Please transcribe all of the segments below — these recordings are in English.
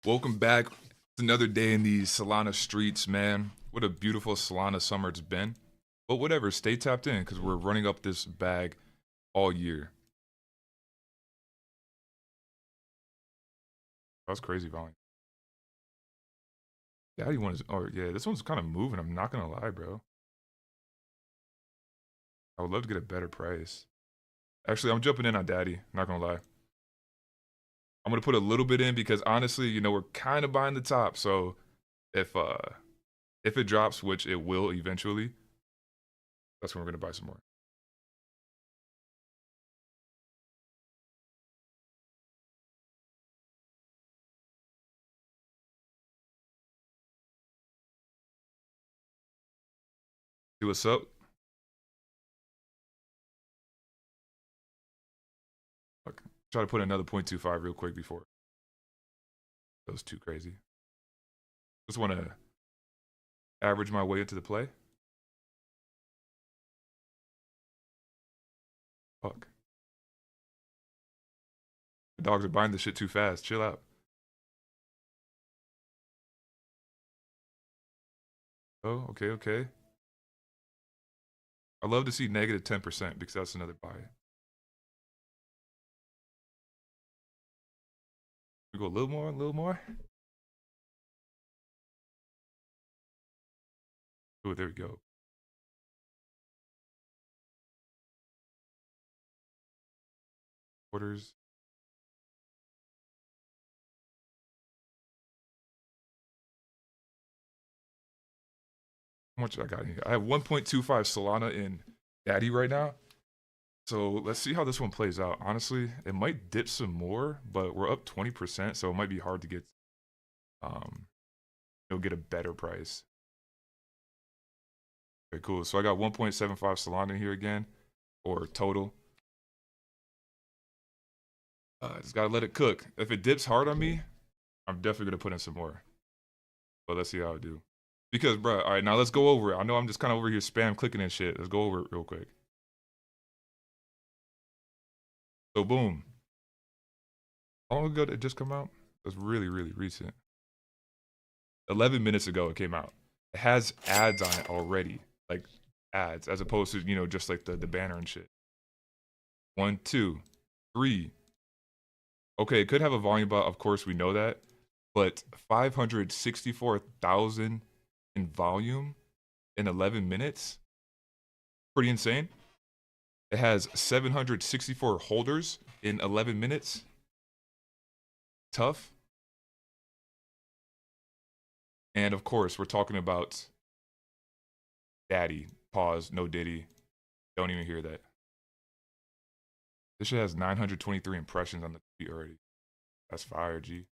Welcome back. It's another day in these Solana streets, man. What a beautiful Solana summer it's been. But whatever, stay tapped in because we're running up this bag all year. That's crazy volume. Daddy one is, oh yeah, this one's kind of moving. I'm not gonna lie, bro. I would love to get a better price. Actually, I'm jumping in on Daddy. Not gonna lie. I'm gonna put a little bit in because honestly, you know, we're kind of buying the top. So if it drops, which it will eventually, that's when we're gonna buy some more. See what's up? Okay. Try to put another 0.25 real quick before that was too crazy. Just want to average my way into the play. Fuck. The dogs are buying this shit too fast. Chill out. Oh, okay, okay. I love to see negative 10% because that's another buy. We go a little more, a little more. Oh, there we go. Orders. How much I got here? I have 1.25 Solana in Daddy right now. So let's see how this one plays out. Honestly, it might dip some more, but we're up 20%, so it might be hard to get you'll get a better price. Okay, cool. So I got 1.75 Solana here again, or total. Just gotta let it cook. If it dips hard on me, I'm definitely gonna put in some more. But let's see how I do. Because, bro, all right, now let's go over it. I know I'm just kind of over here spam clicking and shit. Let's go over it real quick. So, boom. How long ago did it just come out? It was really, really recent. 11 minutes ago it came out. It has ads on it already. Like, ads, as opposed to, you know, just like the banner and shit. 1, 2, 3. Okay, it could have a volume bot, of course, we know that. But 564,000 in volume in 11 minutes? Pretty insane. It has 764 holders in 11 minutes. Tough. And of course, we're talking about Daddy. Pause. No Diddy. Don't even hear that. This shit has 923 impressions on the tweet already. That's fire, G.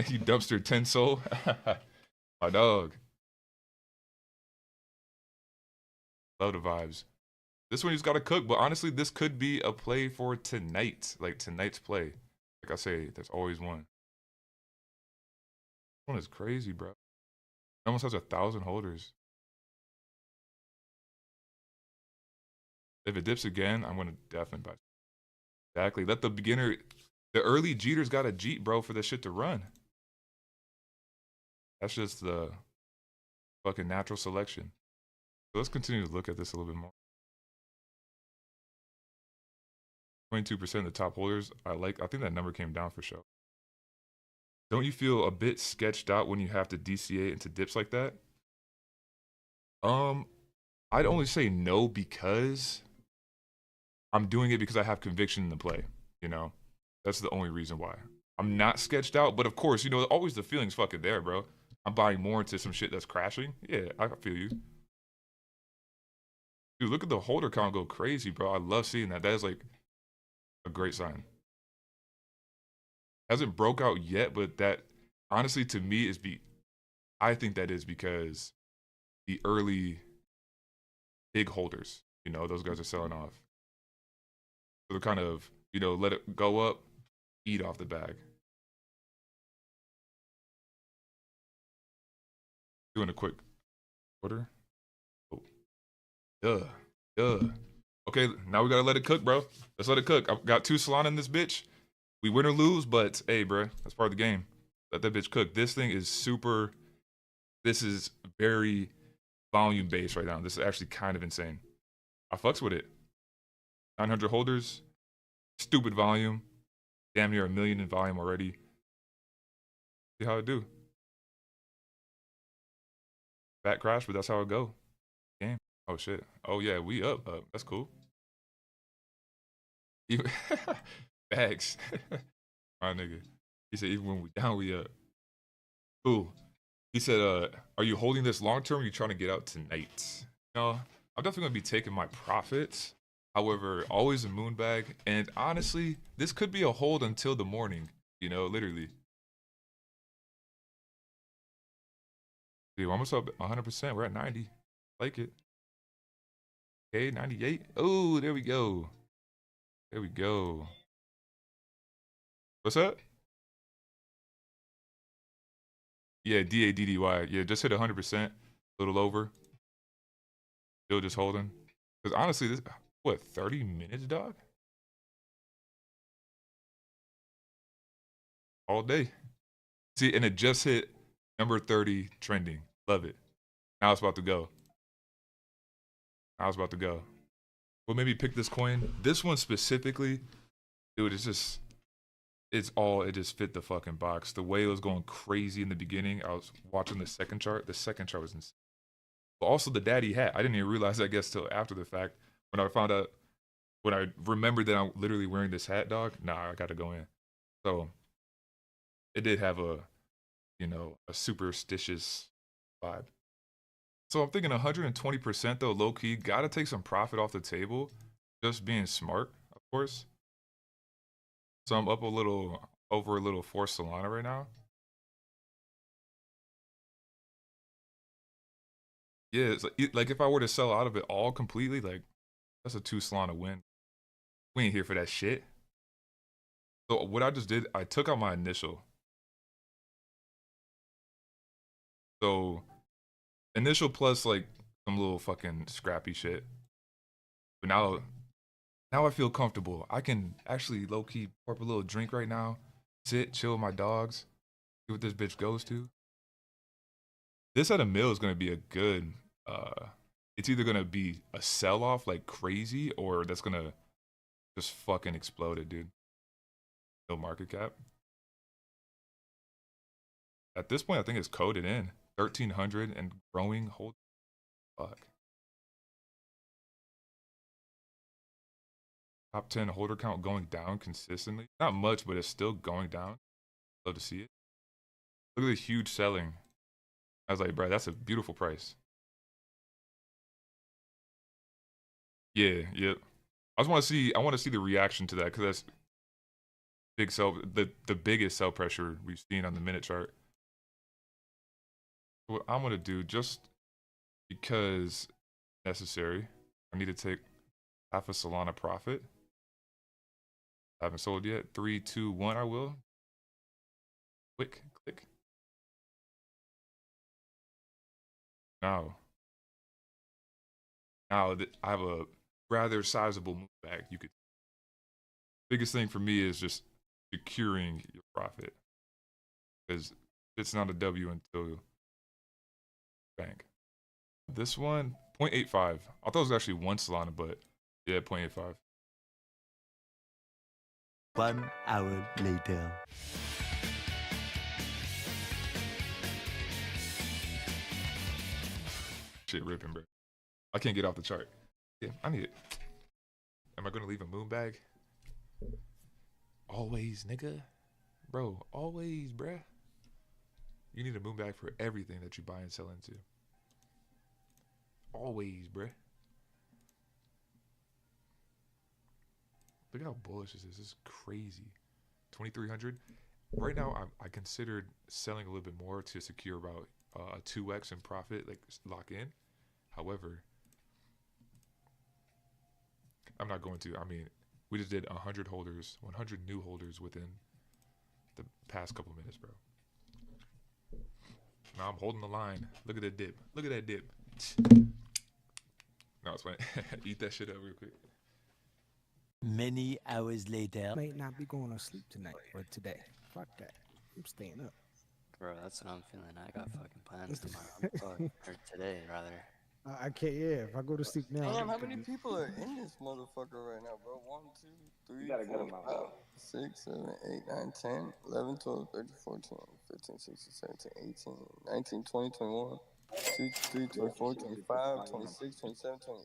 You dumpster 10 soul. My dog. Love the vibes. This one you just gotta cook, but honestly, this could be a play for tonight. Like tonight's play. Like I say, there's always one. This one is crazy, bro. It almost has 1,000 holders. If it dips again, I'm gonna definitely buy. Exactly. Let the beginner, the early Jeters got a Jeet, bro, for this shit to run. That's just the fucking natural selection. So let's continue to look at this a little bit more. 22% of the top holders. I think that number came down for sure. Don't you feel a bit sketched out when you have to DCA into dips like that? I'd only say no because I'm doing it because I have conviction in the play, you know? That's the only reason why. I'm not sketched out, but of course, you know, always the feeling's fucking there, bro. I'm buying more into some shit that's crashing. Yeah, I feel you. Dude, look at the holder count go crazy, bro. I love seeing that. That is like a great sign. Hasn't broke out yet, but that honestly to me is I think that is because the early big holders, you know, those guys are selling off. So they're kind of, you know, let it go up, eat off the bag. Doing a quick order. Oh, duh. Okay, now we gotta let it cook, bro. Let's let it cook. I've got 2 Solana in this bitch. We win or lose, but hey, bro, that's part of the game. Let that bitch cook. This thing is super. This is very volume based right now. This is actually kind of insane. I fucks with it. 900 holders, stupid volume, damn near 1 million in volume already. See how it do. Back crash, but that's how it go. Game. Oh shit. Oh yeah, we up. That's cool. Bags. My nigga. He said even when we down, we up. Cool. He said, are you holding this long term or are you trying to get out tonight? No, I'm definitely gonna be taking my profits. However, always a moon bag. And honestly, this could be a hold until the morning, you know, literally. Dude, we're almost up 100%. We're at 90. Like it. Okay, 98. Oh, there we go. There we go. What's up? Yeah, DADDY. Yeah, just hit 100%. A little over. Still just holding. Because honestly, this, what, 30 minutes, dog? All day. See, and it just hit number 30 trending. Love it. Now it's about to go. Now it's about to go. We'll maybe pick this coin. This one specifically, dude, it's just, it just fit the fucking box. The way it was going crazy in the beginning, I was watching the second chart. The second chart was insane. But also the daddy hat. I didn't even realize, I guess, till after the fact. When I found out, when I remembered that I'm literally wearing this hat, dog, nah, I gotta go in. So, it did have a, you know, a superstitious vibe. So I'm thinking 120% though, low key. Gotta take some profit off the table. Just being smart, of course. So I'm up a little, over a little for Solana right now. Yeah, it's like if I were to sell out of it all completely, like that's a 2 Solana win. We ain't here for that shit. So what I just did, I took out my initial. So initial plus like some little fucking scrappy shit. But now I feel comfortable. I can actually low key pour up a little drink right now, sit, chill with my dogs, see what this bitch goes to. This at a mill is gonna be a good. It's either gonna be a sell off like crazy, or that's gonna just fucking explode it, dude. No market cap. At this point, I think it's coded in 1,300 and growing. Hold, fuck. Top 10 holder count going down consistently. Not much, but it's still going down. Love to see it. Look at the huge selling. I was like, bro, that's a beautiful price. Yeah, yep. I just want to see. I want to see the reaction to that because that's big sell. The biggest sell pressure we've seen on the minute chart. What I'm gonna do, just because necessary, I need to take half a Solana profit. I haven't sold yet. 3, 2, 1. I will. Click. Now I have a rather sizable move back. You could. Biggest thing for me is just securing your profit, because it's not a W until bank. This one 0.85. I thought it was actually 1 Solana, but yeah, 0.85. 1 hour later. Shit ripping, bro. I can't get off the chart. Yeah, I need it. Am I gonna leave a moon bag? Always, nigga. Bro, always, bruh. You need a moon bag for everything that you buy and sell into. Always, bruh. Look at how bullish this is. This is crazy. 2,300. Right now, I considered selling a little bit more to secure about a 2x in profit, like lock in. However, I'm not going to. I mean, we just did 100 holders, 100 new holders within the past couple minutes, bro. Now I'm holding the line. Look at that dip. Look at that dip. No, it's fine. Eat that shit up real quick. Many hours later. Might not be going to sleep tonight or today. Fuck that. I'm staying up. Bro, that's what I'm feeling. I got fucking plans tomorrow. Fuck. Or today, rather. I can't. Yeah, if I go to sleep now. Damn, it how could many be- people are in this motherfucker right now, bro? 1, 2, 3, gotta get 4, 'em out. 5, 6, 7, 8, 9, 10, 11, 12, 13, 14, 15, 16, 17, 18, 19, 20, 21, 22, 23, 24, 25, 26, 27, 28.